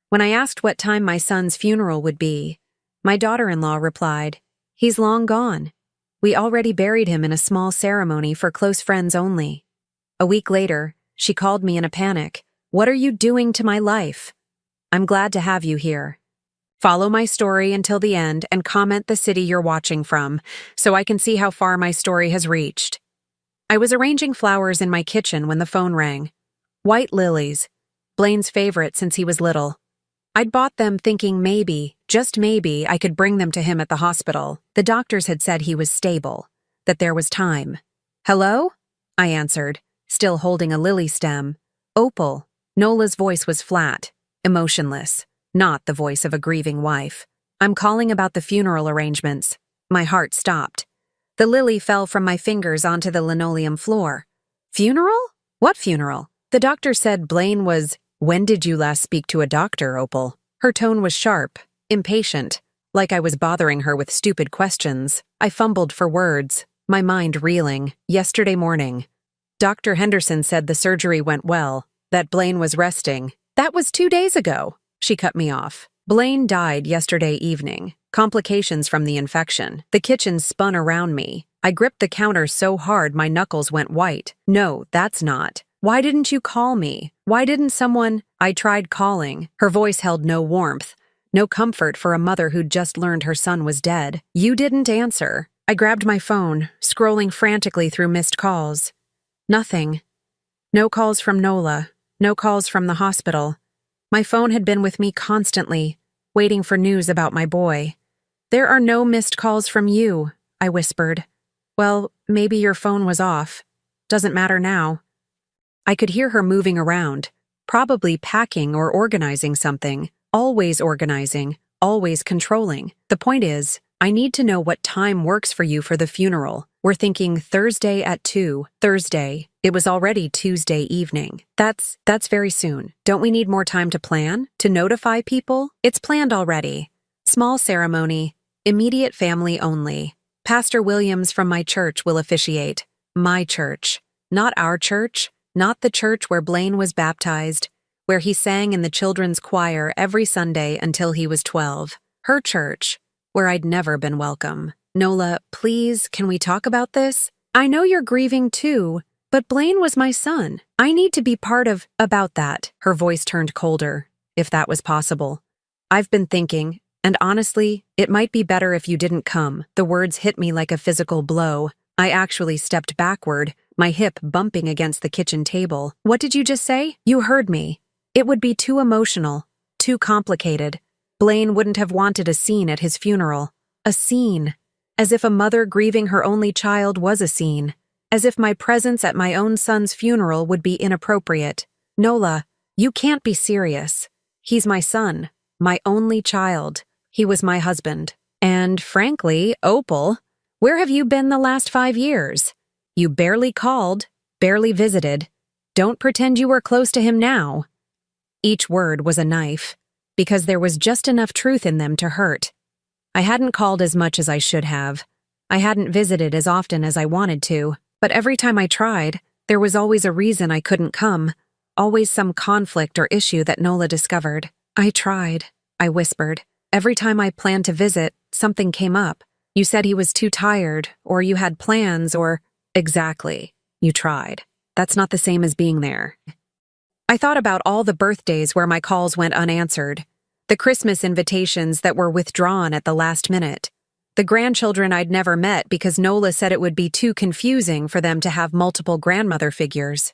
When I asked what time my son's funeral would be, my daughter-in-law replied, "He's long gone. We already buried him in a small ceremony for close friends only." A week later, she called me in a panic. "What are you doing to my life?" "I'm glad to have you here. Follow my story until the end and comment the city you're watching from, so I can see how far my story has reached." I was arranging flowers in my kitchen when the phone rang. White lilies, Blaine's favorite since he was little. I'd bought them thinking maybe, just maybe, I could bring them to him at the hospital. The doctors had said he was stable, that there was time. "Hello?" I answered, still holding a lily stem. "Opal." Nola's voice was flat, emotionless, not the voice of a grieving wife. "I'm calling about the funeral arrangements." My heart stopped. The lily fell from my fingers onto the linoleum floor. "Funeral? What funeral?" The doctor said Blaine was... "When did you last speak to a doctor, Opal?" Her tone was sharp, impatient, like I was bothering her with stupid questions. I fumbled for words, my mind reeling. "Yesterday morning. Dr. Henderson said the surgery went well, that Blaine was resting." "That was 2 days ago," she cut me off. "Blaine died yesterday evening. Complications from the infection." The kitchen spun around me. I gripped the counter so hard my knuckles went white. "No, that's not. Why didn't you call me? Why didn't someone—" I tried calling. Her voice held no warmth, no comfort for a mother who'd just learned her son was dead. "You didn't answer." I grabbed my phone, scrolling frantically through missed calls. Nothing. No calls from Nola, no calls from the hospital. My phone had been with me constantly, waiting for news about my boy. "There are no missed calls from you," I whispered. "Well, maybe your phone was off. Doesn't matter now." I could hear her moving around, probably packing or organizing something, always organizing, always controlling. "The point is, I need to know what time works for you for the funeral. We're thinking Thursday at 2. Thursday. It was already Tuesday evening. That's very soon. Don't we need more time to plan? To notify people?" "It's planned already. Small ceremony, immediate family only. Pastor Williams from my church will officiate." My church. Not our church. Not the church where Blaine was baptized, where he sang in the children's choir every Sunday until he was 12. Her church, where I'd never been welcome. "Nola, please, can we talk about this? I know you're grieving too, but Blaine was my son. I need to be part of..." "About that." Her voice turned colder, if that was possible. "I've been thinking, and honestly, it might be better if you didn't come." The words hit me like a physical blow. I actually stepped backward, my hip bumping against the kitchen table. "What did you just say?" "You heard me. It would be too emotional, too complicated. Blaine wouldn't have wanted a scene at his funeral. A scene. As if a mother grieving her only child was a scene. As if my presence at my own son's funeral would be inappropriate. Nola, you can't be serious. He's my son, my only child. He was my husband. And frankly, Opal, where have you been the last 5 years? You barely called, barely visited. Don't pretend you were close to him now." Each word was a knife, because there was just enough truth in them to hurt. I hadn't called as much as I should have. I hadn't visited as often as I wanted to, but every time I tried, there was always a reason I couldn't come, always some conflict or issue that Nola discovered. "I tried," I whispered. "Every time I planned to visit, something came up. You said he was too tired, or you had plans, or..." "Exactly. You tried. That's not the same as being there." I thought about all the birthdays where my calls went unanswered, the Christmas invitations that were withdrawn at the last minute, the grandchildren I'd never met because Nola said it would be too confusing for them to have multiple grandmother figures.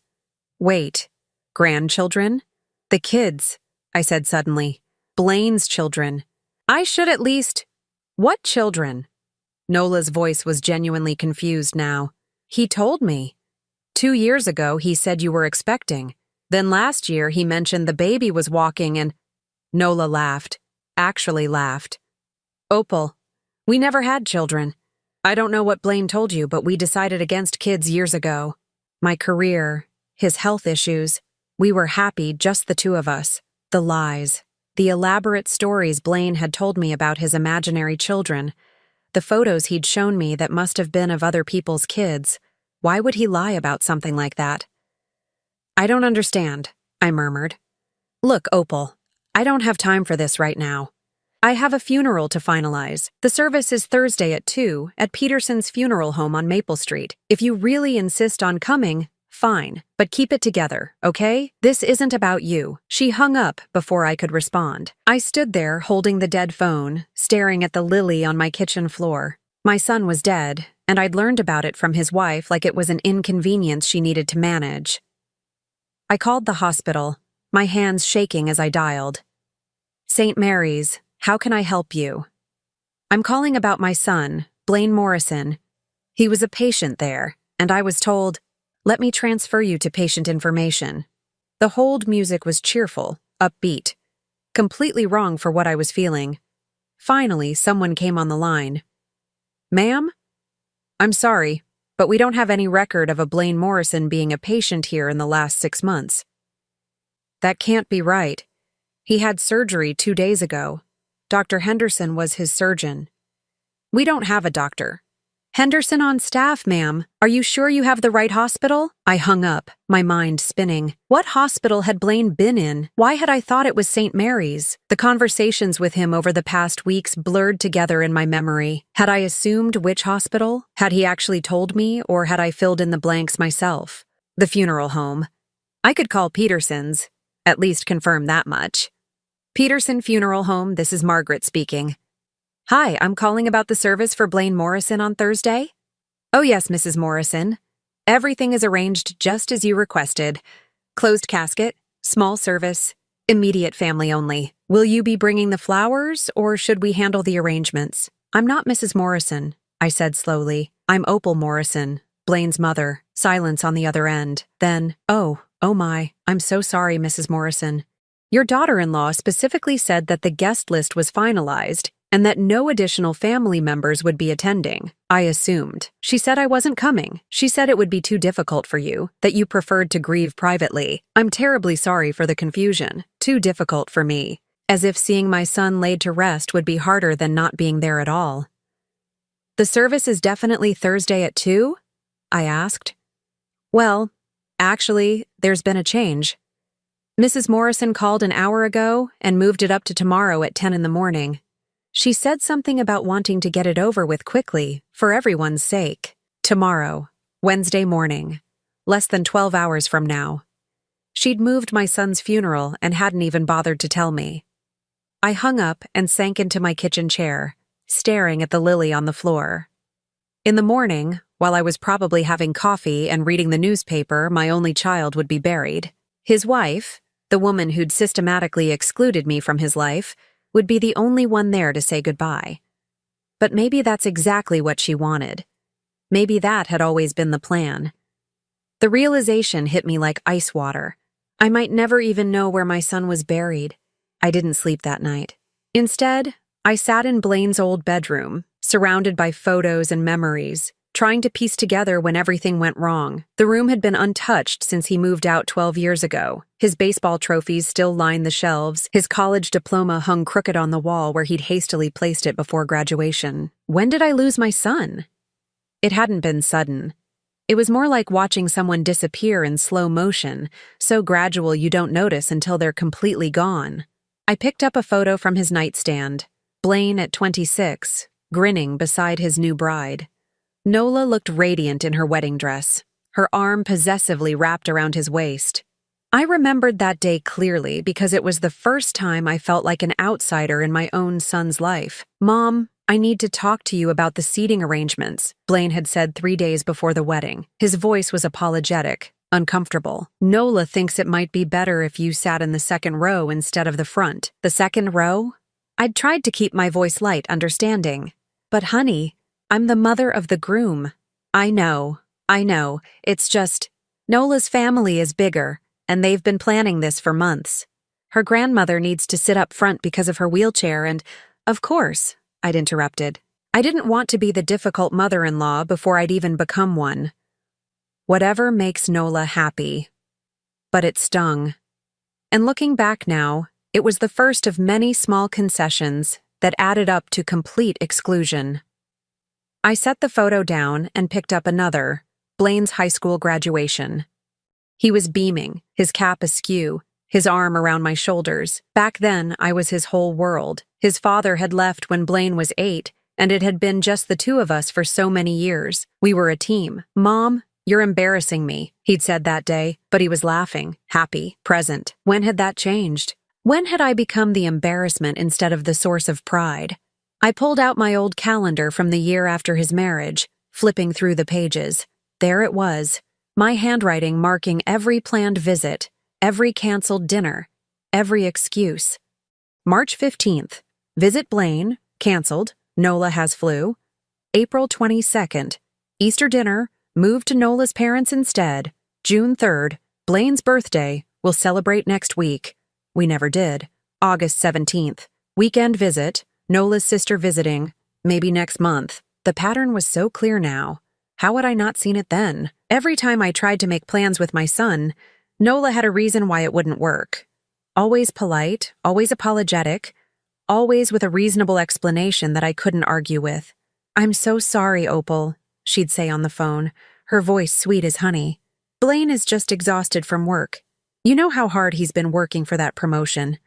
"Wait, grandchildren? The kids," I said suddenly. "Blaine's children. I should at least..." "What children?" Nola's voice was genuinely confused now. "He told me. 2 years ago he said you were expecting. Then last year he mentioned the baby was walking and..." Nola laughed. Actually laughed. "Opal, we never had children. I don't know what Blaine told you, but we decided against kids years ago. My career, his health issues. We were happy, just the two of us. The lies. The elaborate stories Blaine had told me about his imaginary children. The photos he'd shown me that must have been of other people's kids. Why would he lie about something like that?" "I don't understand," I murmured. "Look, Opal, I don't have time for this right now. I have a funeral to finalize. The service is Thursday at 2 at Peterson's funeral home on Maple Street. If you really insist on coming, fine, but keep it together, okay? This isn't about you. She hung up before I could respond. I stood there holding the dead phone, staring at the lily on my kitchen floor. My son was dead, and I'd learned about it from his wife like it was an inconvenience she needed to manage. I called the hospital, my hands shaking as I dialed. St. Mary's, how can I help you? I'm calling about my son, Blaine Morrison. He was a patient there, and I was told, let me transfer you to patient information. The hold music was cheerful, upbeat, completely wrong for what I was feeling. Finally, someone came on the line. Ma'am? I'm sorry, but we don't have any record of a Blaine Morrison being a patient here in the last 6 months. That can't be right. He had surgery 2 days ago. Dr. Henderson was his surgeon. We don't have a doctor. Henderson on staff, ma'am. Are you sure you have the right hospital? I hung up, my mind spinning. What hospital had Blaine been in? Why had I thought it was St. Mary's? The conversations with him over the past weeks blurred together in my memory. Had I assumed which hospital? Had he actually told me, or had I filled in the blanks myself? The funeral home. I could call Peterson's, at least confirm that much. Peterson Funeral Home, this is Margaret speaking. Hi, I'm calling about the service for Blaine Morrison on Thursday. Oh yes, Mrs. Morrison. Everything is arranged just as you requested. Closed casket, small service, immediate family only. Will you be bringing the flowers, or should we handle the arrangements? I'm not Mrs. Morrison, I said slowly. I'm Opal Morrison, Blaine's mother. Silence on the other end. Then, oh my, I'm so sorry, Mrs. Morrison. Your daughter-in-law specifically said that the guest list was finalized and that no additional family members would be attending. I assumed. She said I wasn't coming. She said it would be too difficult for you, that you preferred to grieve privately. I'm terribly sorry for the confusion. Too difficult for me. As if seeing my son laid to rest would be harder than not being there at all. The service is definitely Thursday at 2? I asked. Well, actually, there's been a change. Mrs. Morrison called an hour ago and moved it up to tomorrow at 10 in the morning. She said something about wanting to get it over with quickly, for everyone's sake. Tomorrow, Wednesday morning, less than 12 hours from now. She'd moved my son's funeral and hadn't even bothered to tell me. I hung up and sank into my kitchen chair, staring at the lily on the floor. In the morning, while I was probably having coffee and reading the newspaper, my only child would be buried. His wife, the woman who'd systematically excluded me from his life, would be the only one there to say goodbye. But maybe that's exactly what she wanted. Maybe that had always been the plan. The realization hit me like ice water. I might never even know where my son was buried. I didn't sleep that night. Instead, I sat in Blaine's old bedroom, surrounded by photos and memories, trying to piece together when everything went wrong. The room had been untouched since he moved out 12 years ago. His baseball trophies still lined the shelves. His college diploma hung crooked on the wall where he'd hastily placed it before graduation. When did I lose my son? It hadn't been sudden. It was more like watching someone disappear in slow motion, so gradual you don't notice until they're completely gone. I picked up a photo from his nightstand. Blaine at 26, grinning beside his new bride. Nola looked radiant in her wedding dress, her arm possessively wrapped around his waist. I remembered that day clearly because it was the first time I felt like an outsider in my own son's life. Mom, I need to talk to you about the seating arrangements, Blaine had said 3 days before the wedding. His voice was apologetic, uncomfortable. Nola thinks it might be better if you sat in the second row instead of the front. The second row? I'd tried to keep my voice light, understanding. But honey, I'm the mother of the groom. I know. It's just, Nola's family is bigger, and they've been planning this for months. Her grandmother needs to sit up front because of her wheelchair and, of course, I'd interrupted. I didn't want to be the difficult mother-in-law before I'd even become one. Whatever makes Nola happy. But it stung. And looking back now, it was the first of many small concessions that added up to complete exclusion. I set the photo down and picked up another, Blaine's high school graduation. He was beaming, his cap askew, his arm around my shoulders. Back then, I was his whole world. His father had left when Blaine was 8, and it had been just the two of us for so many years. We were a team. "Mom, you're embarrassing me," he'd said that day, but he was laughing, happy, present. When had that changed? When had I become the embarrassment instead of the source of pride? I pulled out my old calendar from the year after his marriage, flipping through the pages. There it was, my handwriting marking every planned visit, every canceled dinner, every excuse. March 15th, visit Blaine, canceled, Nola has flu. April 22nd, Easter dinner, moved to Nola's parents instead. June 3rd, Blaine's birthday, we'll celebrate next week. We never did. August 17th, weekend visit, Nola's sister visiting, maybe next month. The pattern was so clear now. How had I not seen it then? Every time I tried to make plans with my son, Nola had a reason why it wouldn't work. Always polite, always apologetic, always with a reasonable explanation that I couldn't argue with. "I'm so sorry, Opal," she'd say on the phone, her voice sweet as honey. "Blaine is just exhausted from work. You know how hard he's been working for that promotion.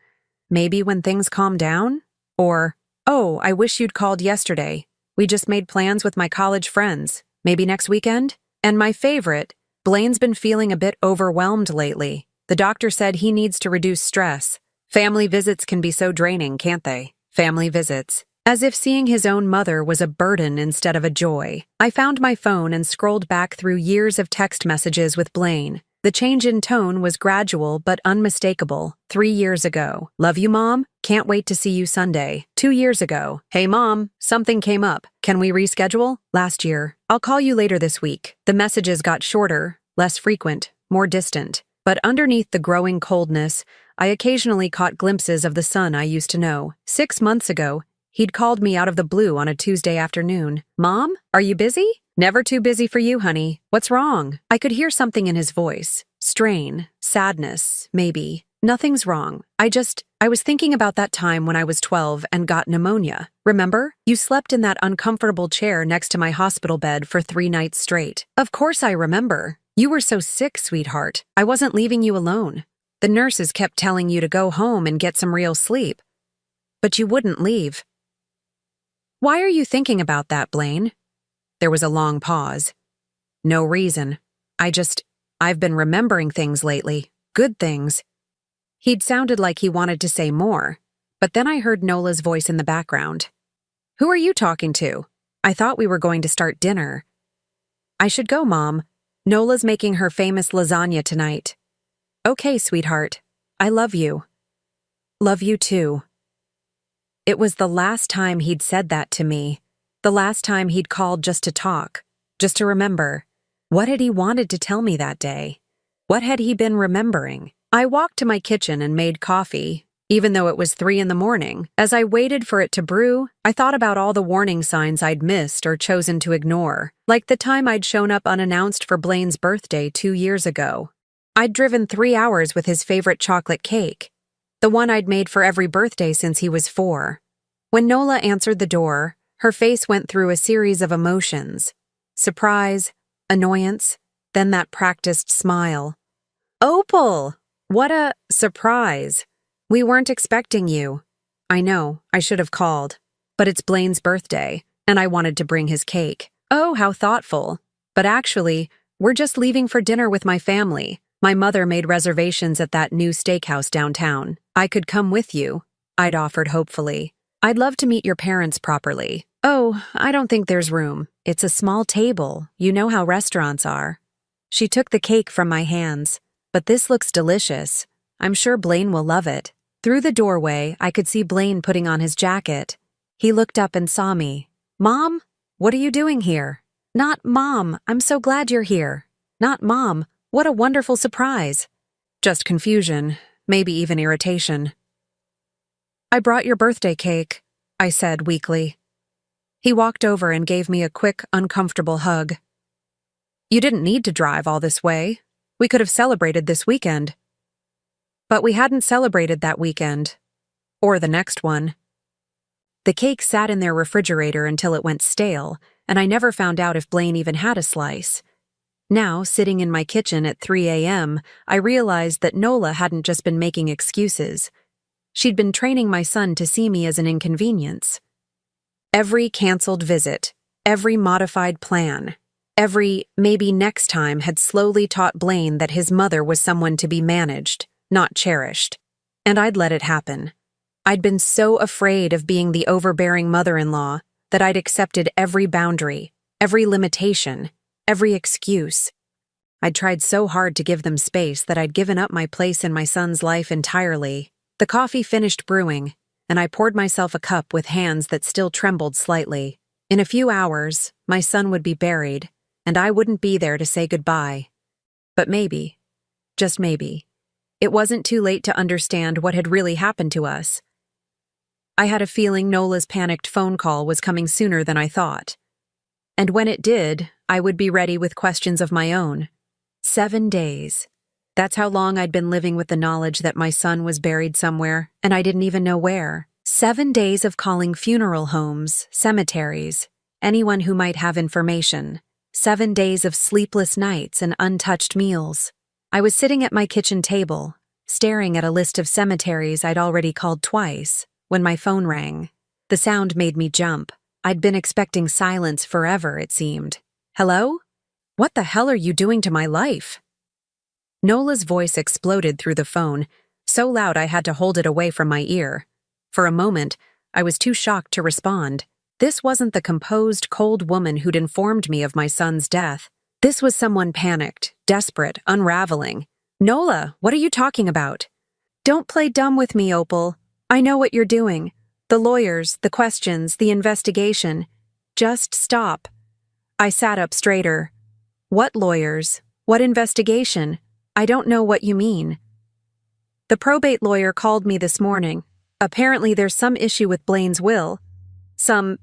Maybe when things calm down?" Or, "Oh, I wish you'd called yesterday. We just made plans with my college friends. Maybe next weekend?" And my favorite, "Blaine's been feeling a bit overwhelmed lately. The doctor said he needs to reduce stress. Family visits can be so draining, can't they? Family visits." As if seeing his own mother was a burden instead of a joy. I found my phone and scrolled back through years of text messages with Blaine. The change in tone was gradual but unmistakable. 3 years ago, "Love you, Mom. Can't wait to see you Sunday." 2 years ago, "Hey, Mom, something came up. Can we reschedule?" Last year, "I'll call you later this week." The messages got shorter, less frequent, more distant. But underneath the growing coldness, I occasionally caught glimpses of the son I used to know. 6 months ago, he'd called me out of the blue on a Tuesday afternoon. "Mom, are you busy?" "Never too busy for you, honey. What's wrong?" I could hear something in his voice. Strain, sadness, maybe. "Nothing's wrong. I was thinking about that time when I was 12 and got pneumonia. Remember? You slept in that uncomfortable chair next to my hospital bed for 3 nights straight." "Of course I remember. You were so sick, sweetheart. I wasn't leaving you alone. The nurses kept telling you to go home and get some real sleep. But you wouldn't leave." "Why are you thinking about that, Blaine?" There was a long pause. "No reason. I've been remembering things lately. Good things." He'd sounded like he wanted to say more, but then I heard Nola's voice in the background. "Who are you talking to? I thought we were going to start dinner." "I should go, Mom. Nola's making her famous lasagna tonight." "Okay, sweetheart. I love you." "Love you too." It was the last time he'd said that to me. The last time he'd called just to talk, just to remember. What had he wanted to tell me that day? What had he been remembering? I walked to my kitchen and made coffee, even though it was 3 in the morning. As I waited for it to brew, I thought about all the warning signs I'd missed or chosen to ignore, like the time I'd shown up unannounced for Blaine's birthday 2 years ago. I'd driven 3 hours with his favorite chocolate cake, the one I'd made for every birthday since he was 4. When Nola answered the door, her face went through a series of emotions. Surprise, annoyance, then that practiced smile. "Opal! What a surprise. We weren't expecting you." "I know, I should have called. But it's Blaine's birthday, and I wanted to bring his cake." "Oh, how thoughtful. But actually, we're just leaving for dinner with my family. My mother made reservations at that new steakhouse downtown. I could come with you," I'd offered hopefully. "I'd love to meet your parents properly." "Oh, I don't think there's room. It's a small table. You know how restaurants are." She took the cake from my hands. "But this looks delicious. I'm sure Blaine will love it." Through the doorway, I could see Blaine putting on his jacket. He looked up and saw me. "Mom, what are you doing here?" "Not Mom, I'm so glad you're here." "Not Mom, what a wonderful surprise." Just confusion, maybe even irritation. "I brought your birthday cake," I said weakly. He walked over and gave me a quick, uncomfortable hug. "You didn't need to drive all this way. We could have celebrated this weekend." But we hadn't celebrated that weekend. Or the next one. The cake sat in their refrigerator until it went stale, and I never found out if Blaine even had a slice. Now, sitting in my kitchen at 3 a.m., I realized that Nola hadn't just been making excuses. She'd been training my son to see me as an inconvenience. Every canceled visit, every modified plan, every maybe next time had slowly taught Blaine that his mother was someone to be managed, not cherished. And I'd let it happen. I'd been so afraid of being the overbearing mother-in-law that I'd accepted every boundary, every limitation, every excuse. I'd tried so hard to give them space that I'd given up my place in my son's life entirely. The coffee finished brewing, and I poured myself a cup with hands that still trembled slightly. In a few hours, my son would be buried, and I wouldn't be there to say goodbye. But maybe, just maybe, it wasn't too late to understand what had really happened to us. I had a feeling Nola's panicked phone call was coming sooner than I thought. And when it did, I would be ready with questions of my own. 7 days. That's how long I'd been living with the knowledge that my son was buried somewhere, and I didn't even know where. 7 days of calling funeral homes, cemeteries, anyone who might have information. 7 days of sleepless nights and untouched meals. I was sitting at my kitchen table, staring at a list of cemeteries I'd already called twice, when my phone rang. The sound made me jump. I'd been expecting silence forever, it seemed. Hello? What the hell are you doing to my life? Nola's voice exploded through the phone, so loud I had to hold it away from my ear. For a moment, I was too shocked to respond. This wasn't the composed, cold woman who'd informed me of my son's death. This was someone panicked, desperate, unraveling. Nola, what are you talking about? Don't play dumb with me, Opal. I know what you're doing. The lawyers, the questions, the investigation. Just stop. I sat up straighter. What lawyers? What investigation? I don't know what you mean. The probate lawyer called me this morning. Apparently there's some issue with Blaine's will. Some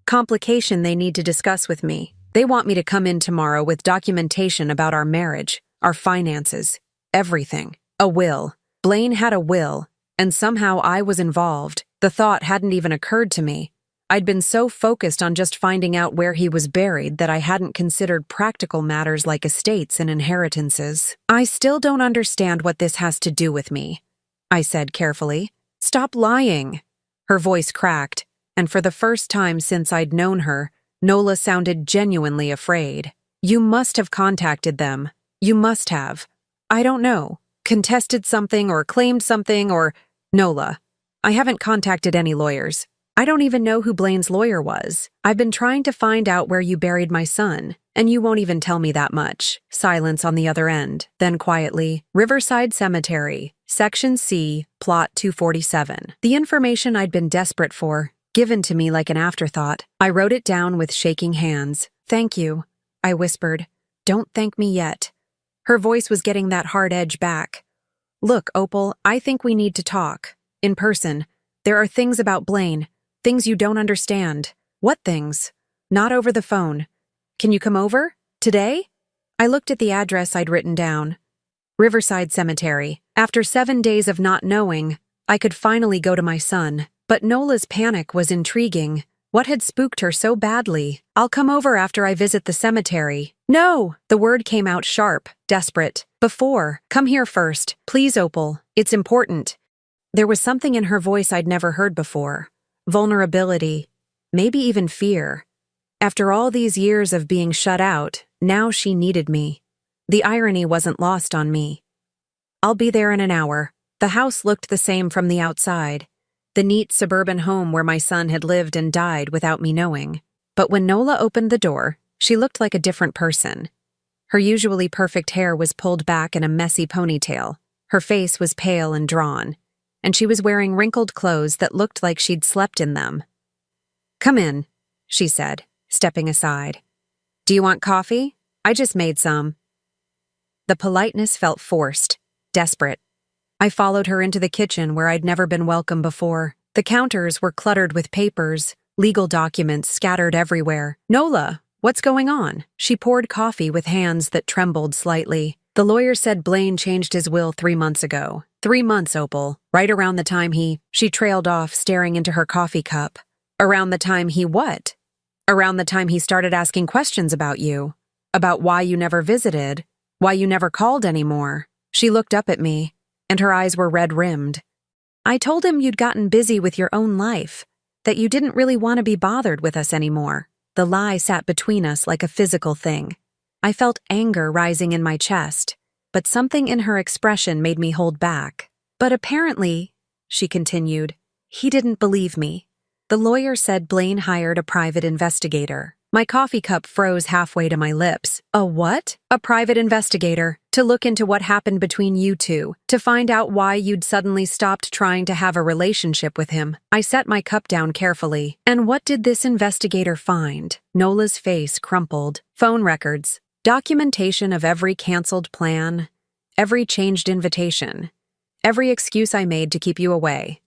complication they need to discuss with me. They want me to come in tomorrow with documentation about our marriage, our finances, everything. A will. Blaine had a will, and somehow I was involved. The thought hadn't even occurred to me. I'd been so focused on just finding out where he was buried that I hadn't considered practical matters like estates and inheritances. I still don't understand what this has to do with me, I said carefully. Stop lying. Her voice cracked, and for the first time since I'd known her, Nola sounded genuinely afraid. You must have contacted them. You must have. I don't know. Contested something or claimed something or… Nola, I haven't contacted any lawyers. I don't even know who Blaine's lawyer was. I've been trying to find out where you buried my son, and you won't even tell me that much. Silence on the other end. Then quietly, Riverside Cemetery, Section C, Plot 247. The information I'd been desperate for, given to me like an afterthought. I wrote it down with shaking hands. Thank you, I whispered. Don't thank me yet. Her voice was getting that hard edge back. Look, Opal, I think we need to talk. In person. There are things about Blaine. Things you don't understand. What things? Not over the phone. Can you come over? Today? I looked at the address I'd written down. Riverside Cemetery. After 7 days of not knowing, I could finally go to my son. But Nola's panic was intriguing. What had spooked her so badly? I'll come over after I visit the cemetery. No! The word came out sharp, desperate. Before. Come here first. Please, Opal. It's important. There was something in her voice I'd never heard before. Vulnerability. Maybe even fear. After all these years of being shut out, now she needed me. The irony wasn't lost on me. I'll be there in an hour. The house looked the same from the outside. The neat suburban home where my son had lived and died without me knowing. But when Nola opened the door, she looked like a different person. Her usually perfect hair was pulled back in a messy ponytail. Her face was pale and drawn, and she was wearing wrinkled clothes that looked like she'd slept in them. Come in, she said, stepping aside. Do you want coffee? I just made some. The politeness felt forced, desperate. I followed her into the kitchen where I'd never been welcome before. The counters were cluttered with papers, legal documents scattered everywhere. Nola, what's going on? She poured coffee with hands that trembled slightly. The lawyer said Blaine changed his will 3 months ago. 3 months, Opal. Right around the time She trailed off, staring into her coffee cup. Around the time he what? Around the time he started asking questions about you. About why you never visited, why you never called anymore. She looked up at me, and her eyes were red-rimmed. I told him you'd gotten busy with your own life, that you didn't really want to be bothered with us anymore. The lie sat between us like a physical thing. I felt anger rising in my chest, but something in her expression made me hold back. But apparently, she continued, he didn't believe me. The lawyer said Blaine hired a private investigator. My coffee cup froze halfway to my lips. A what? A private investigator. To look into what happened between you two. To find out why you'd suddenly stopped trying to have a relationship with him. I set my cup down carefully. And what did this investigator find? Nola's face crumpled. Phone records. Documentation of every canceled plan. Every changed invitation. Every excuse I made to keep you away.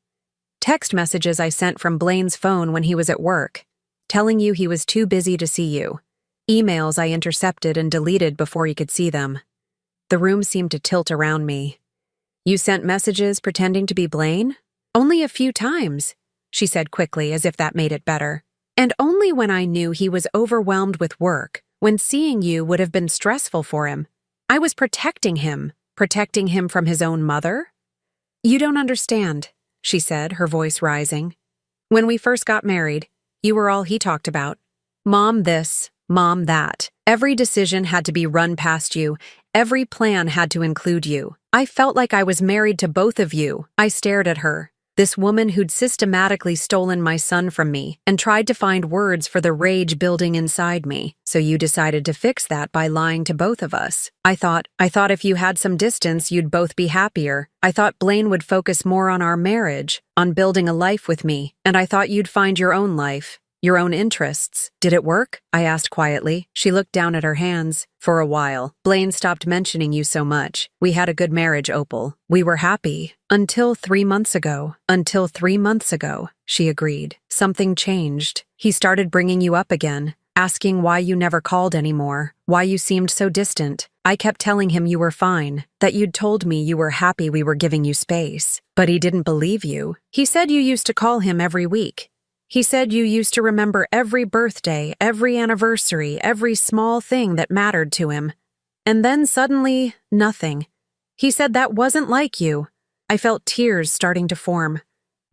Text messages I sent from Blaine's phone when he was at work, telling you he was too busy to see you. Emails I intercepted and deleted before he could see them. The room seemed to tilt around me. You sent messages pretending to be Blaine? Only a few times, she said quickly as if that made it better. And only when I knew he was overwhelmed with work, when seeing you would have been stressful for him. I was protecting him from his own mother? You don't understand, she said, her voice rising. When we first got married, you were all he talked about. Mom this, mom that. Every decision had to be run past you. Every plan had to include you. I felt like I was married to both of you. I stared at her. This woman who'd systematically stolen my son from me and tried to find words for the rage building inside me. So you decided to fix that by lying to both of us. I thought if you had some distance, you'd both be happier. I thought Blaine would focus more on our marriage, on building a life with me, and I thought you'd find your own life. Your own interests. Did it work? I asked quietly. She looked down at her hands. For a while, Blaine stopped mentioning you so much. We had a good marriage, Opal. We were happy. Until 3 months ago. Until 3 months ago, she agreed. Something changed. He started bringing you up again, asking why you never called anymore, why you seemed so distant. I kept telling him you were fine, that you'd told me you were happy we were giving you space. But he didn't believe you. He said you used to call him every week. He said you used to remember every birthday, every anniversary, every small thing that mattered to him. And then suddenly, nothing. He said that wasn't like you. I felt tears starting to form.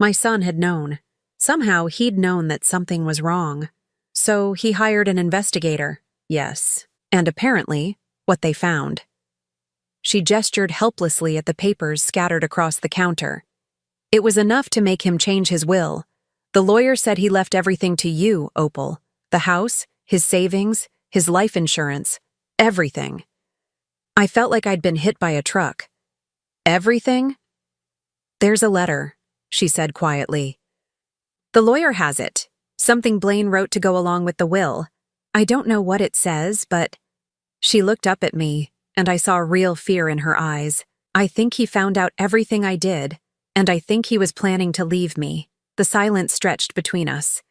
My son had known. Somehow he'd known that something was wrong. So he hired an investigator. Yes. And apparently, what they found. She gestured helplessly at the papers scattered across the counter. It was enough to make him change his will. The lawyer said he left everything to you, Opal. The house, his savings, his life insurance, everything. I felt like I'd been hit by a truck. Everything? There's a letter, she said quietly. The lawyer has it. Something Blaine wrote to go along with the will. I don't know what it says, but... She looked up at me, and I saw real fear in her eyes. I think he found out everything I did, and I think he was planning to leave me. The silence stretched between us.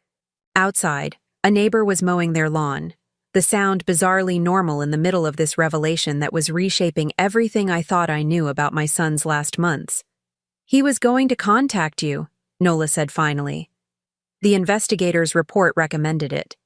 Outside, a neighbor was mowing their lawn, the sound bizarrely normal in the middle of this revelation that was reshaping everything I thought I knew about my son's last months. He was going to contact you, Nola said finally. The investigator's report recommended it.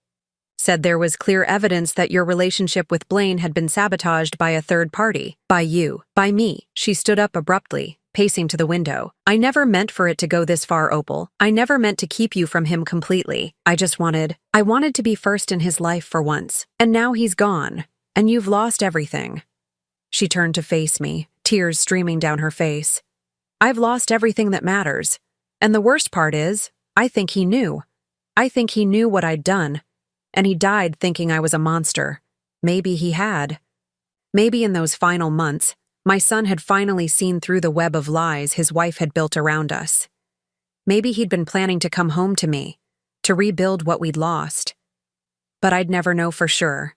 Said there was clear evidence that your relationship with Blaine had been sabotaged by a third party, by you, by me. She stood up abruptly, pacing to the window. I never meant for it to go this far, Opal. I never meant to keep you from him completely. I wanted to be first in his life for once. And now he's gone. And you've lost everything. She turned to face me, tears streaming down her face. I've lost everything that matters. And the worst part is, I think he knew. I think he knew what I'd done. And he died thinking I was a monster. Maybe he had. Maybe in those final months, my son had finally seen through the web of lies his wife had built around us. Maybe he'd been planning to come home to me, to rebuild what we'd lost. But I'd never know for sure.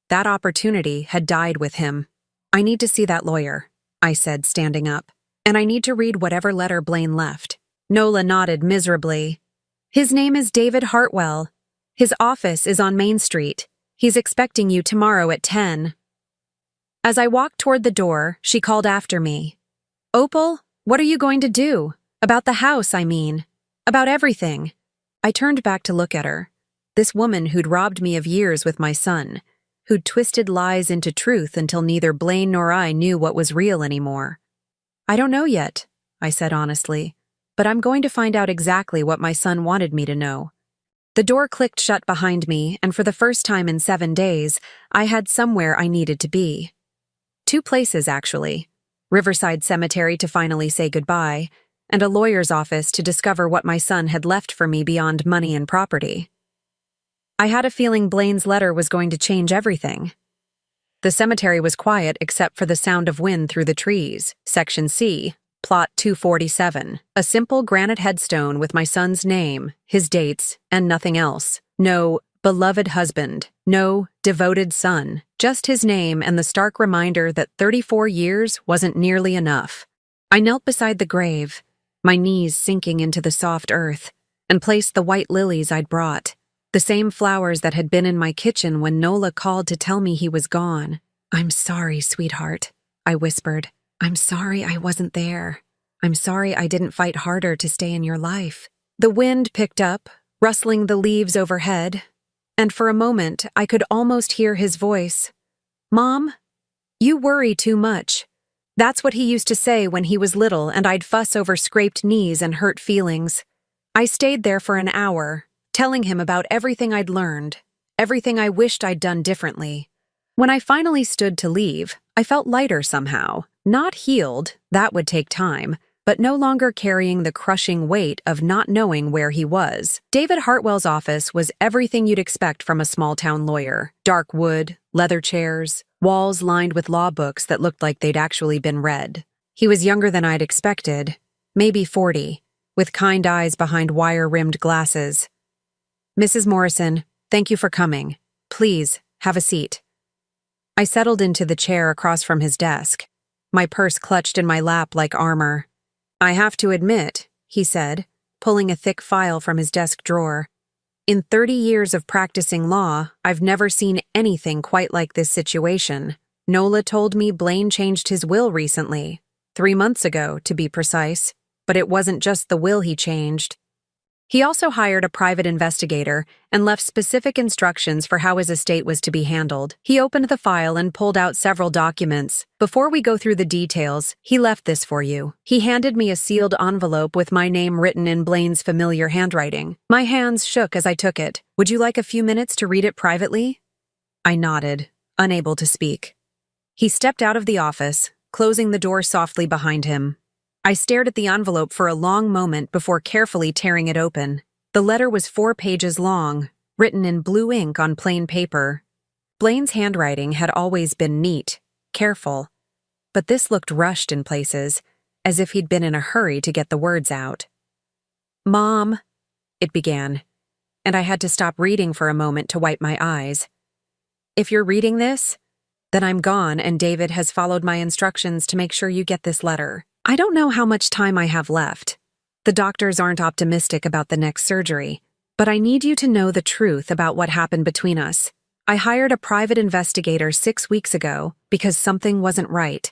That opportunity had died with him. I need to see that lawyer, I said, standing up. And I need to read whatever letter Blaine left. Nola nodded miserably. His name is David Hartwell. His office is on Main Street. He's expecting you tomorrow at 10. As I walked toward the door, she called after me. Opal, what are you going to do? About the house, I mean. About everything. I turned back to look at her. This woman who'd robbed me of years with my son, who'd twisted lies into truth until neither Blaine nor I knew what was real anymore. I don't know yet, I said honestly, but I'm going to find out exactly what my son wanted me to know. The door clicked shut behind me, and for the first time in 7 days, I had somewhere I needed to be. 2 places, actually. Riverside Cemetery to finally say goodbye, and a lawyer's office to discover what my son had left for me beyond money and property. I had a feeling Blaine's letter was going to change everything. The cemetery was quiet except for the sound of wind through the trees. Section C, Plot 247. A simple granite headstone with my son's name, his dates, and nothing else. No beloved husband, no devoted son, just his name and the stark reminder that 34 years wasn't nearly enough. I knelt beside the grave, my knees sinking into the soft earth, and placed the white lilies I'd brought. The same flowers that had been in my kitchen when Nola called to tell me he was gone. "I'm sorry, sweetheart," I whispered. "I'm sorry I wasn't there. I'm sorry I didn't fight harder to stay in your life." The wind picked up, rustling the leaves overhead, and for a moment I could almost hear his voice. "Mom, you worry too much." That's what he used to say when he was little and I'd fuss over scraped knees and hurt feelings. I stayed there for an hour, telling him about everything I'd learned, everything I wished I'd done differently. When I finally stood to leave, I felt lighter somehow. Not healed, that would take time, but no longer carrying the crushing weight of not knowing where he was. David Hartwell's office was everything you'd expect from a small-town lawyer. Dark wood, leather chairs, walls lined with law books that looked like they'd actually been read. He was younger than I'd expected, maybe 40, with kind eyes behind wire-rimmed glasses. "Mrs. Morrison, thank you for coming. Please, have a seat." I settled into the chair across from his desk, my purse clutched in my lap like armor. "I have to admit," he said, pulling a thick file from his desk drawer, "in 30 years of practicing law, I've never seen anything quite like this situation. Nola told me Blaine changed his will recently, 3 months ago, to be precise, but it wasn't just the will he changed. He also hired a private investigator and left specific instructions for how his estate was to be handled. He opened the file and pulled out several documents. Before we go through the details, he left this for you." He handed me a sealed envelope with my name written in Blaine's familiar handwriting. My hands shook as I took it. "Would you like a few minutes to read it privately?" I nodded, unable to speak. He stepped out of the office, closing the door softly behind him. I stared at the envelope for a long moment before carefully tearing it open. The letter was 4 pages long, written in blue ink on plain paper. Blaine's handwriting had always been neat, careful, but this looked rushed in places, as if he'd been in a hurry to get the words out. "Mom," it began, and I had to stop reading for a moment to wipe my eyes. "If you're reading this, then I'm gone and David has followed my instructions to make sure you get this letter. I don't know how much time I have left. The doctors aren't optimistic about the next surgery, but I need you to know the truth about what happened between us. I hired a private investigator 6 weeks ago because something wasn't right.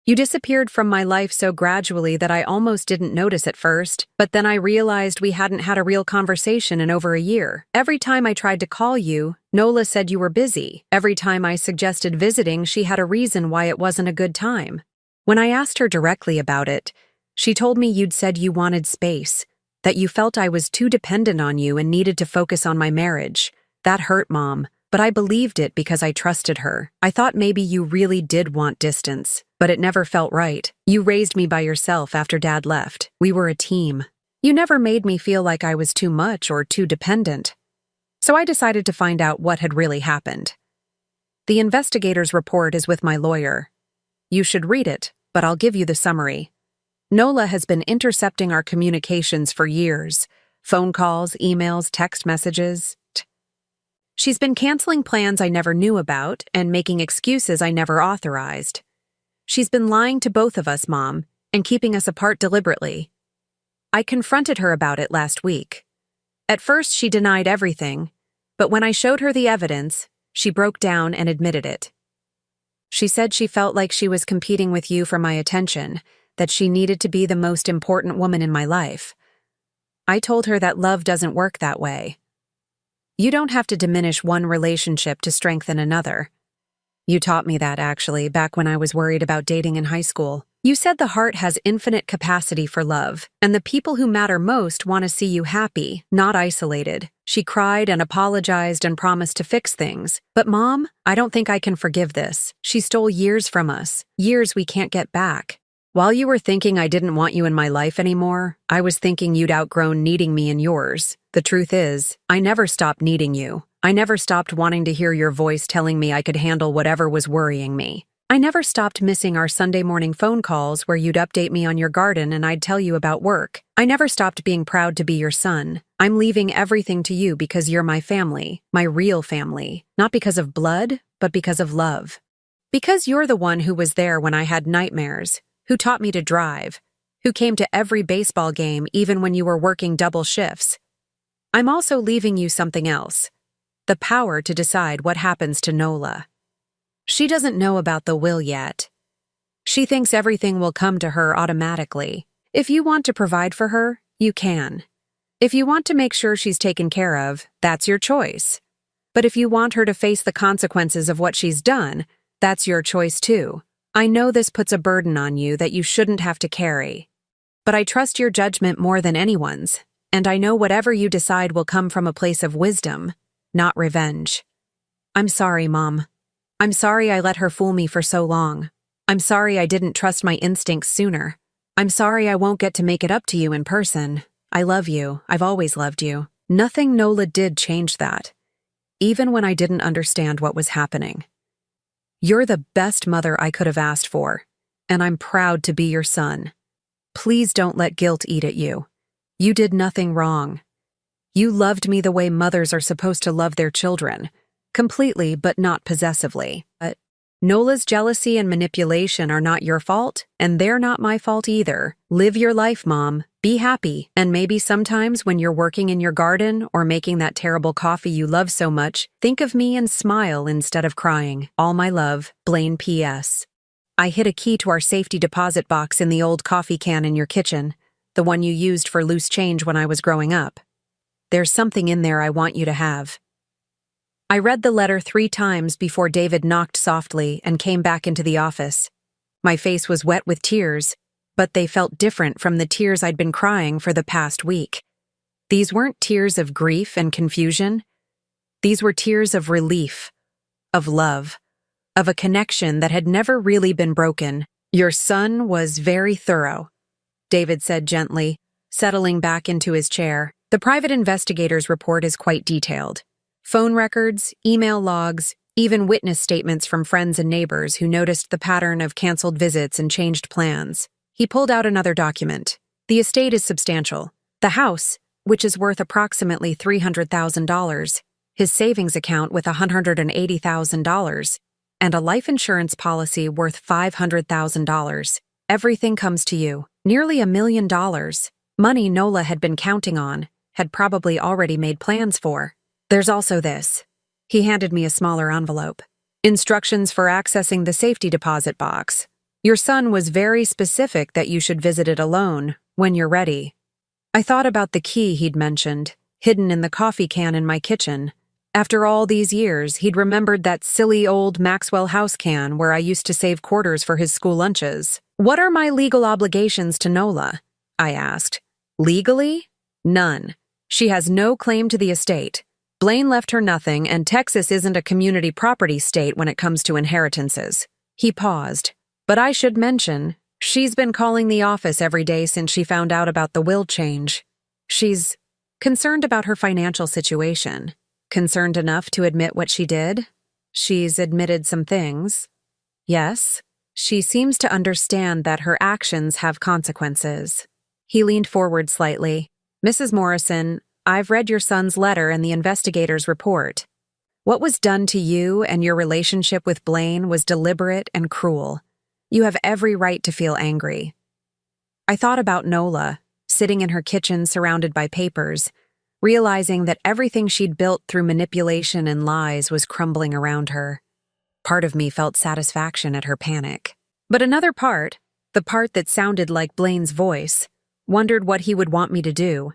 You disappeared from my life so gradually that I almost didn't notice at first, but then I realized we hadn't had a real conversation in over a year. Every time I tried to call you, Nola said you were busy. Every time I suggested visiting, she had a reason why it wasn't a good time. When I asked her directly about it, she told me you'd said you wanted space, that you felt I was too dependent on you and needed to focus on my marriage. That hurt, Mom, but I believed it because I trusted her. I thought maybe you really did want distance, but it never felt right. You raised me by yourself after Dad left. We were a team. You never made me feel like I was too much or too dependent. So I decided to find out what had really happened. The investigator's report is with my lawyer. You should read it, but I'll give you the summary. Nola has been intercepting our communications for years. Phone calls, emails, text messages. She's been canceling plans I never knew about and making excuses I never authorized. She's been lying to both of us, Mom, and keeping us apart deliberately. I confronted her about it last week. At first, she denied everything, but when I showed her the evidence, she broke down and admitted it. She said she felt like she was competing with you for my attention, that she needed to be the most important woman in my life. I told her that love doesn't work that way. You don't have to diminish one relationship to strengthen another. You taught me that, actually, back when I was worried about dating in high school. You said the heart has infinite capacity for love, and the people who matter most want to see you happy, not isolated. She cried and apologized and promised to fix things. But Mom, I don't think I can forgive this. She stole years from us, years we can't get back. While you were thinking I didn't want you in my life anymore, I was thinking you'd outgrown needing me in yours. The truth is, I never stopped needing you. I never stopped wanting to hear your voice telling me I could handle whatever was worrying me. I never stopped missing our Sunday morning phone calls where you'd update me on your garden and I'd tell you about work. I never stopped being proud to be your son. I'm leaving everything to you because you're my family, my real family. Not because of blood, but because of love. Because you're the one who was there when I had nightmares, who taught me to drive, who came to every baseball game even when you were working double shifts. I'm also leaving you something else. The power to decide what happens to Nola. She doesn't know about the will yet. She thinks everything will come to her automatically. If you want to provide for her, you can. If you want to make sure she's taken care of, that's your choice. But if you want her to face the consequences of what she's done, that's your choice too. I know this puts a burden on you that you shouldn't have to carry. But I trust your judgment more than anyone's, and I know whatever you decide will come from a place of wisdom, not revenge. I'm sorry, Mom. I'm sorry I let her fool me for so long. I'm sorry I didn't trust my instincts sooner. I'm sorry I won't get to make it up to you in person. I love you. I've always loved you. Nothing Nola did changed that, even when I didn't understand what was happening. You're the best mother I could have asked for, and I'm proud to be your son. Please don't let guilt eat at you. You did nothing wrong. You loved me the way mothers are supposed to love their children. Completely, but not possessively. But Nola's jealousy and manipulation are not your fault, and they're not my fault either. Live your life, Mom. Be happy, and maybe sometimes when you're working in your garden or making that terrible coffee you love so much, think of me and smile instead of crying. All my love, Blaine P.S. I hid a key to our safety deposit box in the old coffee can in your kitchen, the one you used for loose change when I was growing up. There's something in there I want you to have. I read the letter 3 times before David knocked softly and came back into the office. My face was wet with tears, but they felt different from the tears I'd been crying for the past week. These weren't tears of grief and confusion. These were tears of relief, of love, of a connection that had never really been broken. Your son was very thorough, David said gently, settling back into his chair. The private investigator's report is quite detailed. Phone records, email logs, even witness statements from friends and neighbors who noticed the pattern of canceled visits and changed plans. He pulled out another document. The estate is substantial. The house, which is worth approximately $300,000, his savings account with $180,000, and a life insurance policy worth $500,000. Everything comes to you. Nearly $1 million. Money Nola had been counting on, had probably already made plans for. There's also this. He handed me a smaller envelope. Instructions for accessing the safety deposit box. Your son was very specific that you should visit it alone, when you're ready. I thought about the key he'd mentioned, hidden in the coffee can in my kitchen. After all these years, he'd remembered that silly old Maxwell House can where I used to save quarters for his school lunches. What are my legal obligations to Nola? I asked. Legally? None. She has no claim to the estate. Blaine left her nothing, and Texas isn't a community property state when it comes to inheritances. He paused. But I should mention, she's been calling the office every day since she found out about the will change. She's concerned about her financial situation. Concerned enough to admit what she did? She's admitted some things. Yes, she seems to understand that her actions have consequences. He leaned forward slightly. Mrs. Morrison, I've read your son's letter and the investigator's report. What was done to you and your relationship with Blaine was deliberate and cruel. You have every right to feel angry. I thought about Nola, sitting in her kitchen surrounded by papers, realizing that everything she'd built through manipulation and lies was crumbling around her. Part of me felt satisfaction at her panic. But another part, the part that sounded like Blaine's voice, wondered what he would want me to do.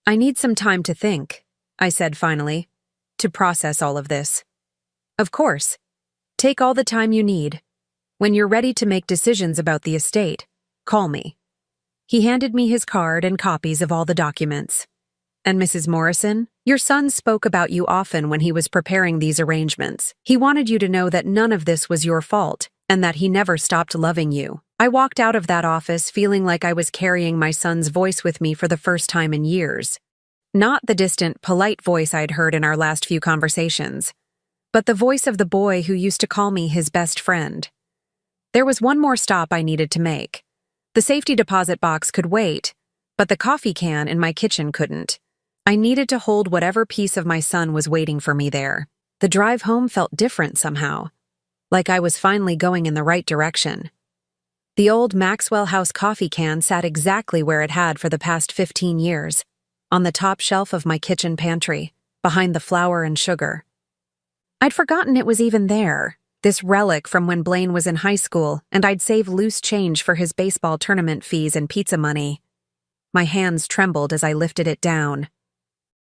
I need some time to think, I said finally, to process all of this. Of course. Take all the time you need. When you're ready to make decisions about the estate, call me. He handed me his card and copies of all the documents. And Mrs. Morrison, your son spoke about you often when he was preparing these arrangements. He wanted you to know that none of this was your fault and that he never stopped loving you. I walked out of that office feeling like I was carrying my son's voice with me for the first time in years. Not the distant, polite voice I'd heard in our last few conversations, but the voice of the boy who used to call me his best friend. There was one more stop I needed to make. The safety deposit box could wait, but the coffee can in my kitchen couldn't. I needed to hold whatever piece of my son was waiting for me there. The drive home felt different somehow, like I was finally going in the right direction. The old Maxwell House coffee can sat exactly where it had for the past 15 years, on the top shelf of my kitchen pantry, behind the flour and sugar. I'd forgotten it was even there, this relic from when Blaine was in high school and I'd save loose change for his baseball tournament fees and pizza money. My hands trembled as I lifted it down.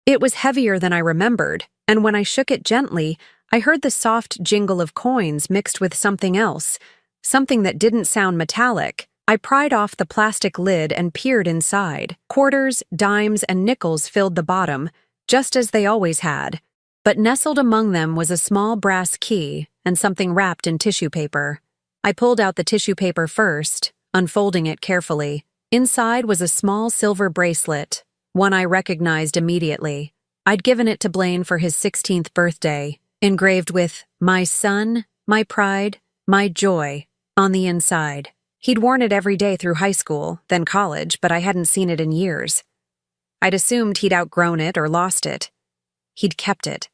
It was heavier than I remembered, and when I shook it gently, I heard the soft jingle of coins mixed with something else, something that didn't sound metallic. I pried off the plastic lid and peered inside. Quarters, dimes, and nickels filled the bottom, just as they always had, but nestled among them was a small brass key and something wrapped in tissue paper. I pulled out the tissue paper first, unfolding it carefully. Inside was a small silver bracelet, one I recognized immediately. I'd given it to Blaine for his 16th birthday, engraved with "My son, my pride, my joy" on the inside. He'd worn it every day through high school, then college, but I hadn't seen it in years. I'd assumed he'd outgrown it or lost it. He'd kept it.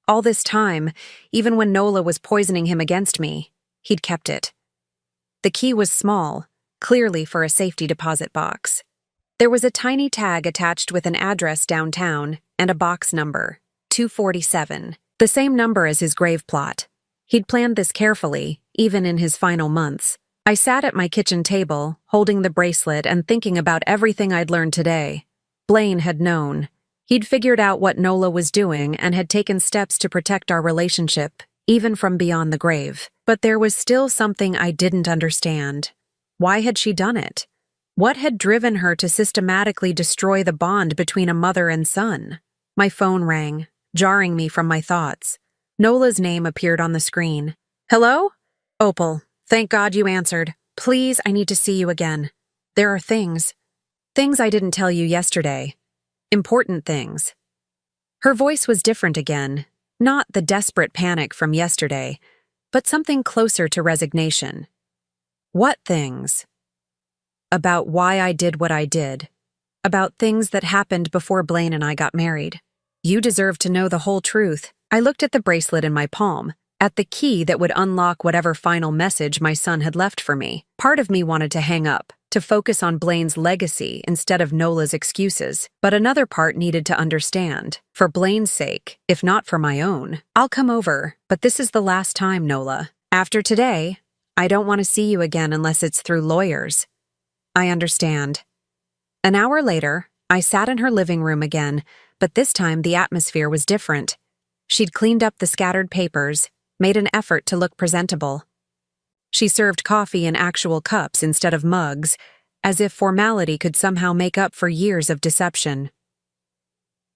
All this time, even when Nola was poisoning him against me, he'd kept it. The key was small, clearly for a safety deposit box. There was a tiny tag attached with an address downtown and a box number, 247, the same number as his grave plot. He'd planned this carefully, even in his final months. I sat at my kitchen table, holding the bracelet and thinking about everything I'd learned today. Blaine had known. He'd figured out what Nola was doing and had taken steps to protect our relationship, even from beyond the grave. But there was still something I didn't understand. Why had she done it? What had driven her to systematically destroy the bond between a mother and son? My phone rang, jarring me from my thoughts. Nola's name appeared on the screen. "Hello? Opal, thank God you answered. Please, I need to see you again. There are things I didn't tell you yesterday. Important things." Her voice was different again, not the desperate panic from yesterday, but something closer to resignation. "What things?" "About why I did what I did. About things that happened before Blaine and I got married. You deserve to know the whole truth." I looked at the bracelet in my palm, at the key that would unlock whatever final message my son had left for me. Part of me wanted to hang up, to focus on Blaine's legacy instead of Nola's excuses, but another part needed to understand. For Blaine's sake, if not for my own. "I'll come over, but this is the last time, Nola. After today, I don't want to see you again unless it's through lawyers." "I understand." An hour later, I sat in her living room again, but this time the atmosphere was different. She'd cleaned up the scattered papers, made an effort to look presentable. She served coffee in actual cups instead of mugs, as if formality could somehow make up for years of deception.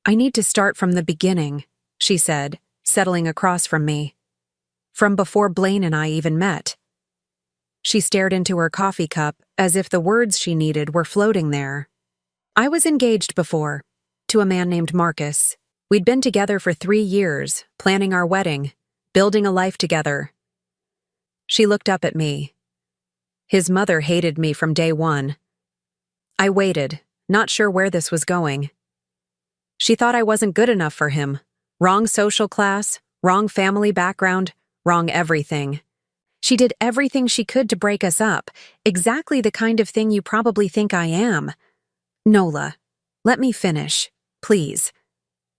"I need to start from the beginning," she said, settling across from me. "From before Blaine and I even met." She stared into her coffee cup as if the words she needed were floating there. "I was engaged before, to a man named Marcus. We'd been together for 3 years, planning our wedding, building a life together." She looked up at me. "His mother hated me from day one." I waited, not sure where this was going. "She thought I wasn't good enough for him. Wrong social class, wrong family background, wrong everything. She did everything she could to break us up, exactly the kind of thing you probably think I am." "Nola, let me finish, please."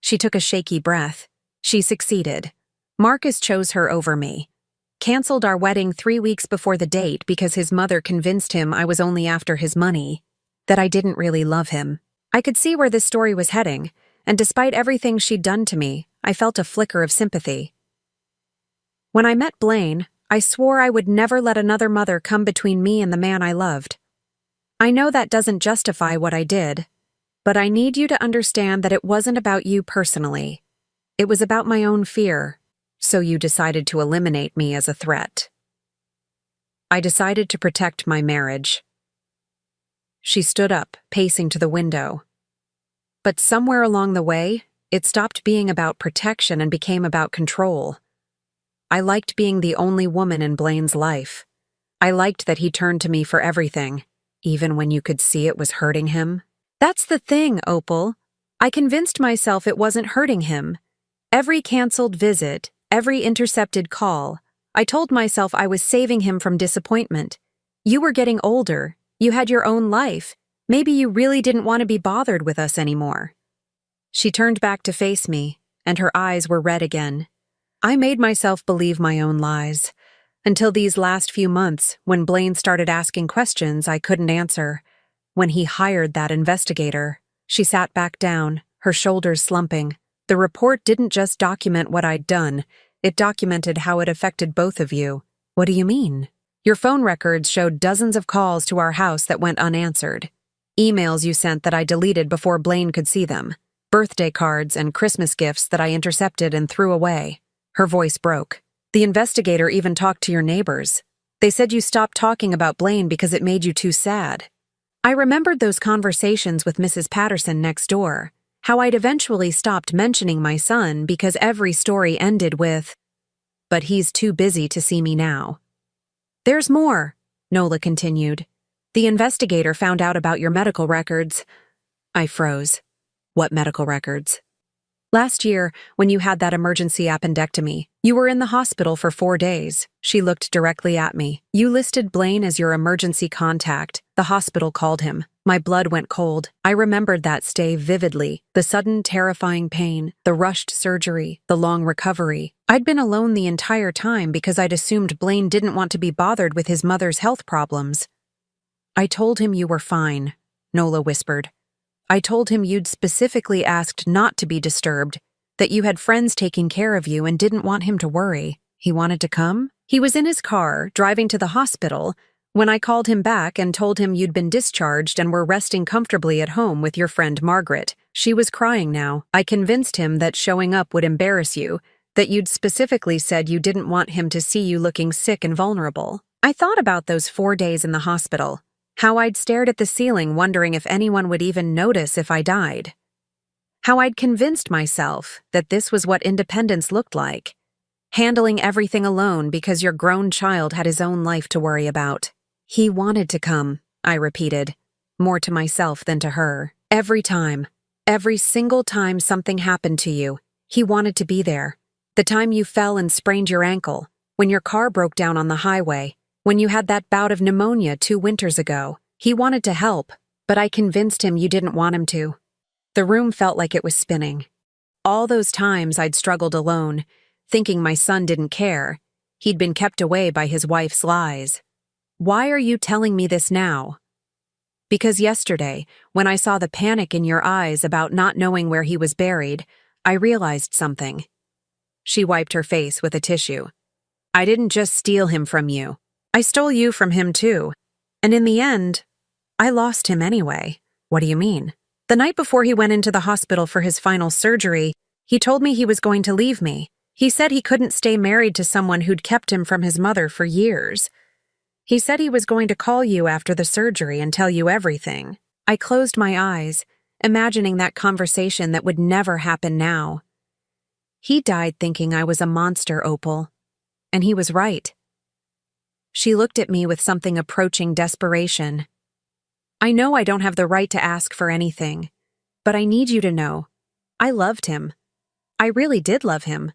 She took a shaky breath. She succeeded. "Marcus chose her over me. Canceled our wedding 3 weeks before the date because his mother convinced him I was only after his money, that I didn't really love him. I could see where this story was heading, and despite everything she'd done to me, I felt a flicker of sympathy. When I met Blaine, I swore I would never let another mother come between me and the man I loved. I know that doesn't justify what I did, but I need you to understand that it wasn't about you personally. It was about my own fear, so you decided to eliminate me as a threat. I decided to protect my marriage. She stood up, pacing to the window. But somewhere along the way, it stopped being about protection and became about control. I liked being the only woman in Blaine's life. I liked that he turned to me for everything, even when you could see it was hurting him. That's the thing, Opal. I convinced myself it wasn't hurting him. Every canceled visit, every intercepted call, I told myself I was saving him from disappointment. You were getting older. You had your own life. Maybe you really didn't want to be bothered with us anymore. She turned back to face me, and her eyes were red again. I made myself believe my own lies, until these last few months when Blaine started asking questions I couldn't answer. When he hired that investigator, she sat back down, her shoulders slumping. The report didn't just document what I'd done, it documented how it affected both of you. What do you mean? Your phone records showed dozens of calls to our house that went unanswered. Emails you sent that I deleted before Blaine could see them. Birthday cards and Christmas gifts that I intercepted and threw away. Her voice broke. The investigator even talked to your neighbors. They said you stopped talking about Blaine because it made you too sad. I remembered those conversations with Mrs. Patterson next door, how I'd eventually stopped mentioning my son because every story ended with, "But he's too busy to see me now." There's more, Nola continued. The investigator found out about your medical records. I froze. What medical records? Last year, when you had that emergency appendectomy, you were in the hospital for 4 days. She looked directly at me. You listed Blaine as your emergency contact. The hospital called him. My blood went cold. I remembered that stay vividly. The sudden, terrifying pain, the rushed surgery, the long recovery. I'd been alone the entire time because I'd assumed Blaine didn't want to be bothered with his mother's health problems. I told him you were fine, Nola whispered. I told him you'd specifically asked not to be disturbed, that you had friends taking care of you and didn't want him to worry. He wanted to come? He was in his car, driving to the hospital, when I called him back and told him you'd been discharged and were resting comfortably at home with your friend Margaret. She was crying now. I convinced him that showing up would embarrass you, that you'd specifically said you didn't want him to see you looking sick and vulnerable. I thought about those 4 days in the hospital. How I'd stared at the ceiling wondering if anyone would even notice if I died. How I'd convinced myself that this was what independence looked like. Handling everything alone because your grown child had his own life to worry about. He wanted to come, I repeated, more to myself than to her. Every time, every single time something happened to you, he wanted to be there. The time you fell and sprained your ankle, when your car broke down on the highway, when you had that bout of pneumonia 2 winters ago, he wanted to help, but I convinced him you didn't want him to. The room felt like it was spinning. All those times I'd struggled alone, thinking my son didn't care. He'd been kept away by his wife's lies. Why are you telling me this now? Because yesterday, when I saw the panic in your eyes about not knowing where he was buried, I realized something. She wiped her face with a tissue. I didn't just steal him from you. I stole you from him too. And in the end, I lost him anyway. What do you mean? The night before he went into the hospital for his final surgery, he told me he was going to leave me. He said he couldn't stay married to someone who'd kept him from his mother for years. He said he was going to call you after the surgery and tell you everything. I closed my eyes, imagining that conversation that would never happen now. He died thinking I was a monster, Opal. And he was right. She looked at me with something approaching desperation. I know I don't have the right to ask for anything, but I need you to know. I loved him. I really did love him.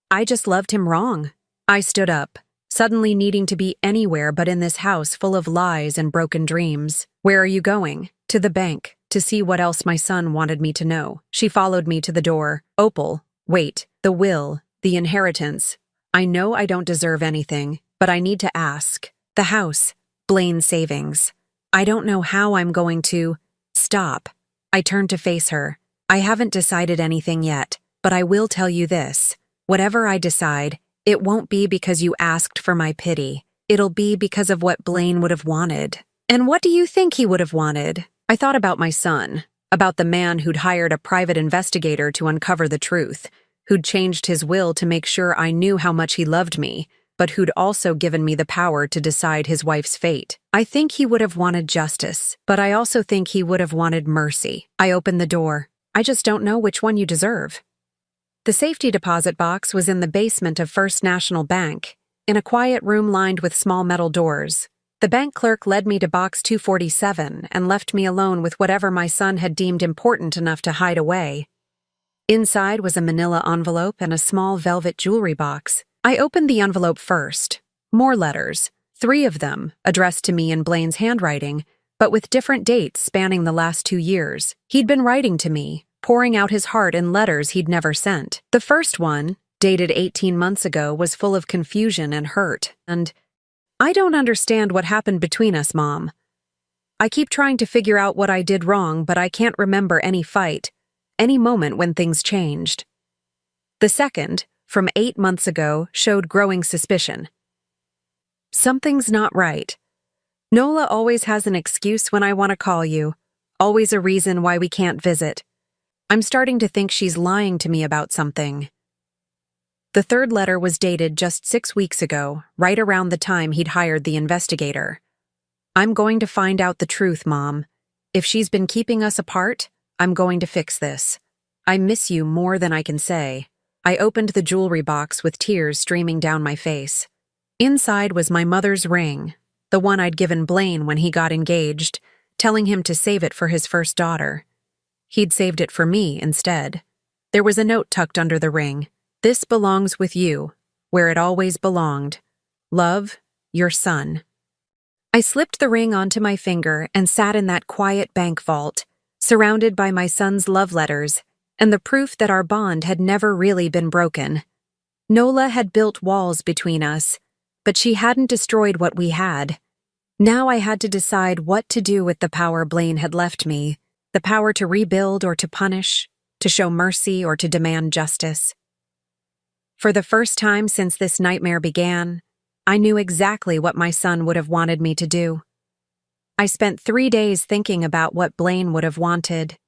I just loved him wrong. I stood up, suddenly needing to be anywhere but in this house full of lies and broken dreams. Where are you going? To the bank, to see what else my son wanted me to know. She followed me to the door. Opal, wait, the will, the inheritance. I know I don't deserve anything, but I need to ask. The house, Blaine's savings. I don't know how I'm going to... Stop. I turned to face her. I haven't decided anything yet, but I will tell you this. Whatever I decide, it won't be because you asked for my pity. It'll be because of what Blaine would have wanted. And what do you think he would have wanted? I thought about my son, about the man who'd hired a private investigator to uncover the truth, who'd changed his will to make sure I knew how much he loved me, but who'd also given me the power to decide his wife's fate. I think he would have wanted justice, but I also think he would have wanted mercy. I opened the door. I just don't know which one you deserve. The safety deposit box was in the basement of First National Bank, in a quiet room lined with small metal doors. The bank clerk led me to box 247 and left me alone with whatever my son had deemed important enough to hide away. Inside was a manila envelope and a small velvet jewelry box. I opened the envelope first. More letters, 3 of them, addressed to me in Blaine's handwriting, but with different dates spanning the last 2 years. He'd been writing to me, pouring out his heart in letters he'd never sent. The first one, dated 18 months ago, was full of confusion and hurt, and I don't understand what happened between us, Mom. I keep trying to figure out what I did wrong, but I can't remember any fight, any moment when things changed. The second, from 8 months ago, showed growing suspicion. Something's not right. Nola always has an excuse when I want to call you, always a reason why we can't visit. I'm starting to think she's lying to me about something. The third letter was dated just 6 weeks ago, right around the time he'd hired the investigator. I'm going to find out the truth, Mom. If she's been keeping us apart, I'm going to fix this. I miss you more than I can say. I opened the jewelry box with tears streaming down my face. Inside was my mother's ring, the one I'd given Blaine when he got engaged, telling him to save it for his first daughter. He'd saved it for me instead. There was a note tucked under the ring. This belongs with you, where it always belonged. Love, your son. I slipped the ring onto my finger and sat in that quiet bank vault, surrounded by my son's love letters and the proof that our bond had never really been broken. Nola had built walls between us, but she hadn't destroyed what we had. Now I had to decide what to do with the power Blaine had left me, the power to rebuild or to punish, to show mercy or to demand justice. For the first time since this nightmare began, I knew exactly what my son would have wanted me to do. I spent 3 days thinking about what Blaine would have wanted.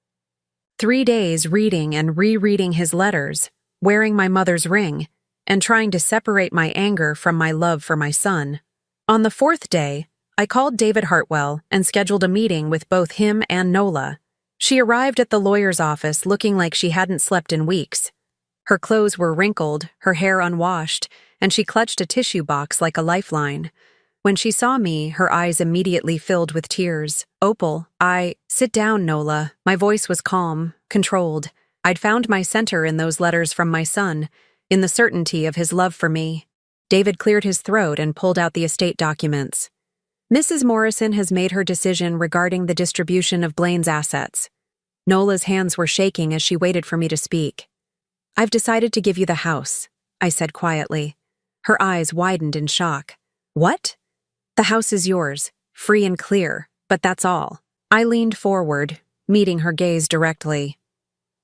3 days reading and rereading his letters, wearing my mother's ring, and trying to separate my anger from my love for my son. On the 4th day, I called David Hartwell and scheduled a meeting with both him and Nola. She arrived at the lawyer's office looking like she hadn't slept in weeks. Her clothes were wrinkled, her hair unwashed, and she clutched a tissue box like a lifeline. When she saw me, her eyes immediately filled with tears. Opal, sit down, Nola. My voice was calm, controlled. I'd found my center in those letters from my son, in the certainty of his love for me. David cleared his throat and pulled out the estate documents. Mrs. Morrison has made her decision regarding the distribution of Blaine's assets. Nola's hands were shaking as she waited for me to speak. I've decided to give you the house, I said quietly. Her eyes widened in shock. What? The house is yours, free and clear, but that's all. I leaned forward, meeting her gaze directly.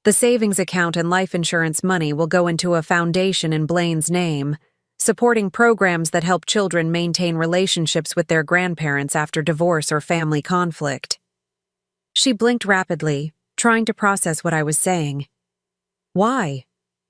The savings account and life insurance money will go into a foundation in Blaine's name, supporting programs that help children maintain relationships with their grandparents after divorce or family conflict. She blinked rapidly, trying to process what I was saying. Why?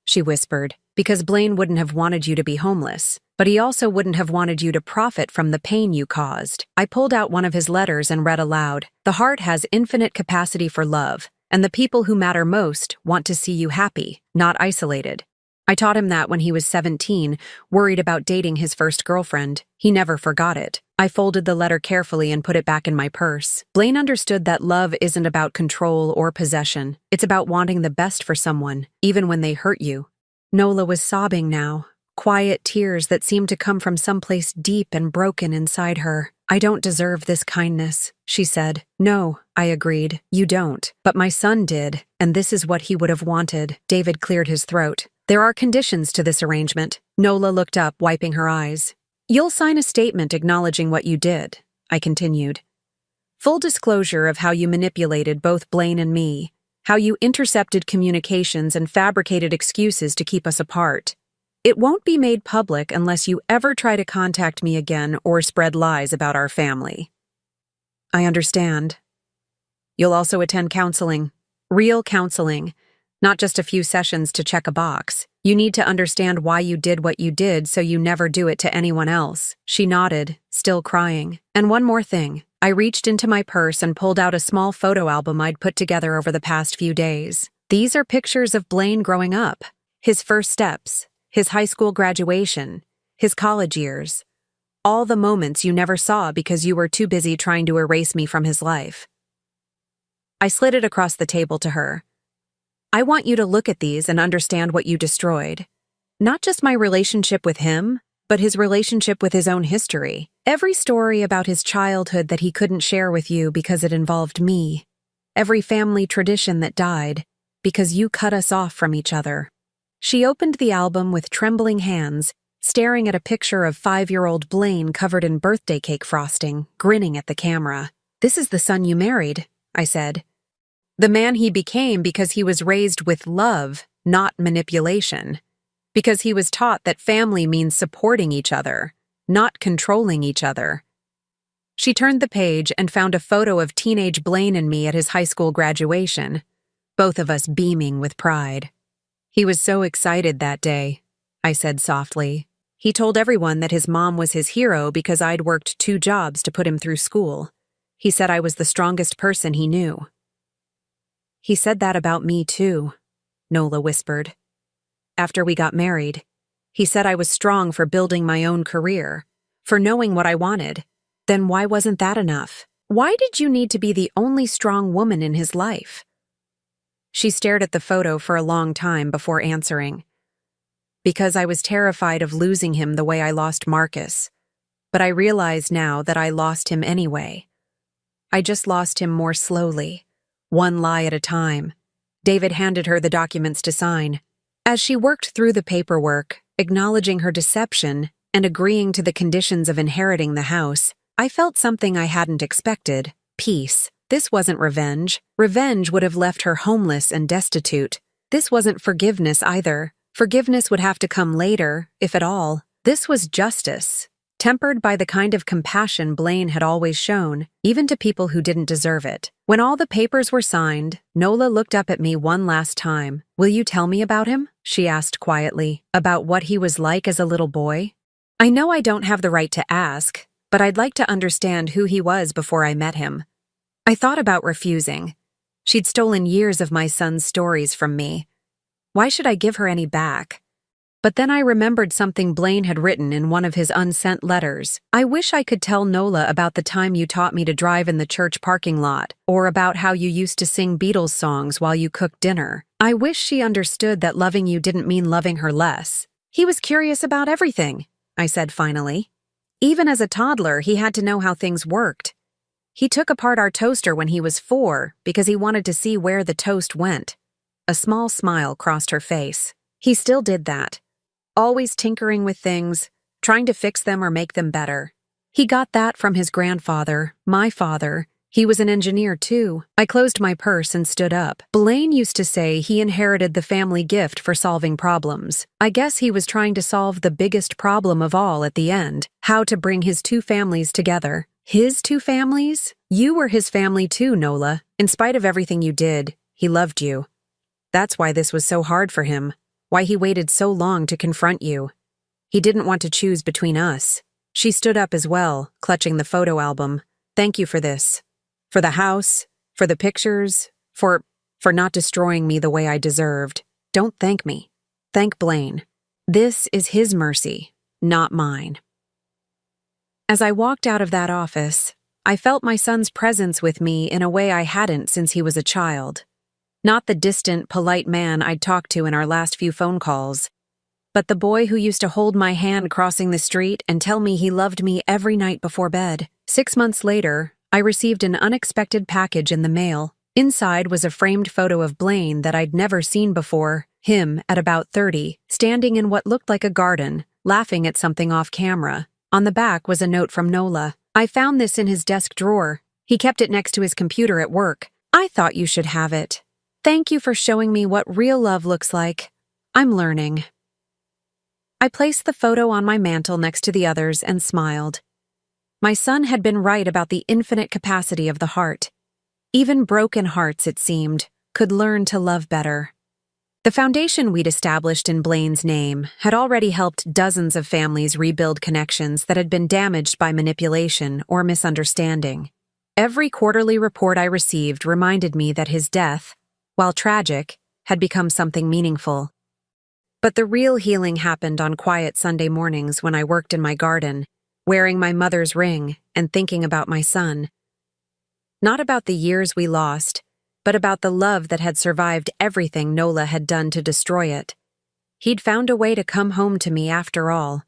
She whispered. Because Blaine wouldn't have wanted you to be homeless, but he also wouldn't have wanted you to profit from the pain you caused. I pulled out one of his letters and read aloud. The heart has infinite capacity for love, and the people who matter most want to see you happy, not isolated. I taught him that when he was 17, worried about dating his first girlfriend. He never forgot it. I folded the letter carefully and put it back in my purse. Blaine understood that love isn't about control or possession. It's about wanting the best for someone, even when they hurt you. Nola was sobbing now, quiet tears that seemed to come from someplace deep and broken inside her. I don't deserve this kindness, she said. No, I agreed. You don't. But my son did, and this is what he would have wanted. David cleared his throat. There are conditions to this arrangement. Nola looked up, wiping her eyes. You'll sign a statement acknowledging what you did, I continued. Full disclosure of how you manipulated both Blaine and me. how you intercepted communications and fabricated excuses to keep us apart. It won't be made public unless you ever try to contact me again or spread lies about our family. I understand. You'll also attend counseling. Real counseling. Not just a few sessions to check a box. You need to understand why you did what you did so you never do it to anyone else. She nodded, still crying. And one more thing. I reached into my purse and pulled out a small photo album I'd put together over the past few days. These are pictures of Blaine growing up. His first steps, his high school graduation, his college years. All the moments you never saw because you were too busy trying to erase me from his life. I slid it across the table to her. I want you to look at these and understand what you destroyed. Not just my relationship with him, but his relationship with his own history. Every story about his childhood that he couldn't share with you because it involved me. Every family tradition that died because you cut us off from each other. She opened the album with trembling hands, staring at a picture of 5-year-old Blaine covered in birthday cake frosting, grinning at the camera. "This is the son you married," I said. "The man he became because he was raised with love, not manipulation. Because he was taught that family means supporting each other, not controlling each other." She turned the page and found a photo of teenage Blaine and me at his high school graduation, both of us beaming with pride. "He was so excited that day," I said softly. "He told everyone that his mom was his hero because I'd worked 2 jobs to put him through school. He said I was the strongest person he knew." "He said that about me too," Nola whispered. "After we got married, he said I was strong for building my own career, for knowing what I wanted. Then why wasn't that enough? Why did you need to be the only strong woman in his life?" She stared at the photo for a long time before answering. "Because I was terrified of losing him the way I lost Marcus. But I realize now that I lost him anyway. I just lost him more slowly. One lie at a time." David handed her the documents to sign. As she worked through the paperwork, acknowledging her deception and agreeing to the conditions of inheriting the house, I felt something I hadn't expected: peace. This wasn't revenge. Revenge would have left her homeless and destitute. This wasn't forgiveness either. Forgiveness would have to come later, if at all. This was justice, tempered by the kind of compassion Blaine had always shown, even to people who didn't deserve it. When all the papers were signed, Nola looked up at me one last time. "Will you tell me about him?" she asked quietly. "About what he was like as a little boy? I know I don't have the right to ask, but I'd like to understand who he was before I met him." I thought about refusing. She'd stolen years of my son's stories from me. Why should I give her any back? But then I remembered something Blaine had written in one of his unsent letters. "I wish I could tell Nola about the time you taught me to drive in the church parking lot, or about how you used to sing Beatles songs while you cooked dinner. I wish she understood that loving you didn't mean loving her less." "He was curious about everything," I said finally. "Even as a toddler, he had to know how things worked. He took apart our toaster when he was 4 because he wanted to see where the toast went." A small smile crossed her face. "He still did that. Always tinkering with things, trying to fix them or make them better. He got that from his grandfather, my father. He was an engineer too." I closed my purse and stood up. "Blaine used to say he inherited the family gift for solving problems. I guess he was trying to solve the biggest problem of all at the end, how to bring his 2 families together." "His 2 families? You were his family too, Nola. In spite of everything you did, he loved you. That's why this was so hard for him. Why he waited so long to confront you. He didn't want to choose between us." She stood up as well, clutching the photo album. "Thank you for this. For the house, for the pictures, for not destroying me the way I deserved. Don't thank me. Thank Blaine. This is his mercy, not mine." As I walked out of that office, I felt my son's presence with me in a way I hadn't since he was a child. Not the distant, polite man I'd talked to in our last few phone calls, but the boy who used to hold my hand crossing the street and tell me he loved me every night before bed. 6 months later, I received an unexpected package in the mail. Inside was a framed photo of Blaine that I'd never seen before, him at about 30, standing in what looked like a garden, laughing at something off camera. On the back was a note from Nola. "I found this in his desk drawer. He kept it next to his computer at work. I thought you should have it." Thank you for showing me what real love looks like. I'm learning. I placed the photo on my mantle next to the others and smiled. My son had been right about the infinite capacity of the heart. Even broken hearts, it seemed, could learn to love better. The foundation we'd established in Blaine's name had already helped dozens of families rebuild connections that had been damaged by manipulation or misunderstanding. Every quarterly report I received reminded me that his death, while tragic, had become something meaningful. But the real healing happened on quiet Sunday mornings when I worked in my garden, wearing my mother's ring and thinking about my son. Not about the years we lost, but about the love that had survived everything Nola had done to destroy it. He'd found a way to come home to me after all.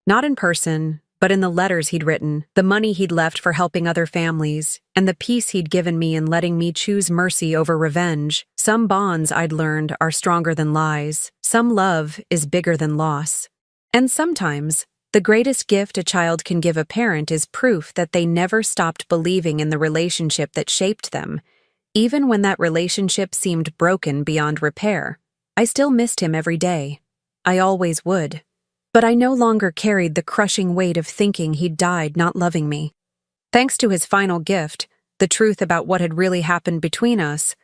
Not in person, but in the letters he'd written, the money he'd left for helping other families, and the peace he'd given me in letting me choose mercy over revenge. Some bonds, I'd learned, are stronger than lies. Some love is bigger than loss. And sometimes, the greatest gift a child can give a parent is proof that they never stopped believing in the relationship that shaped them, even when that relationship seemed broken beyond repair. I still missed him every day. I always would. But I no longer carried the crushing weight of thinking he'd died not loving me. Thanks to his final gift, the truth about what had really happened between us,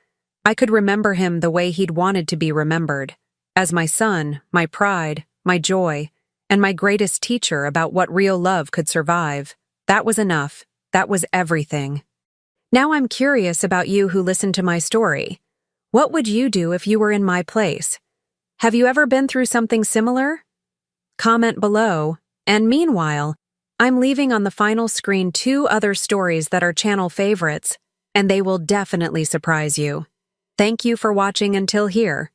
I could remember him the way he'd wanted to be remembered, as my son, my pride, my joy, and my greatest teacher about what real love could survive. That was enough. That was everything. Now I'm curious about you who listened to my story. What would you do if you were in my place? Have you ever been through something similar? Comment below. And meanwhile, I'm leaving on the final screen 2 other stories that are channel favorites, and they will definitely surprise you. Thank you for watching until here.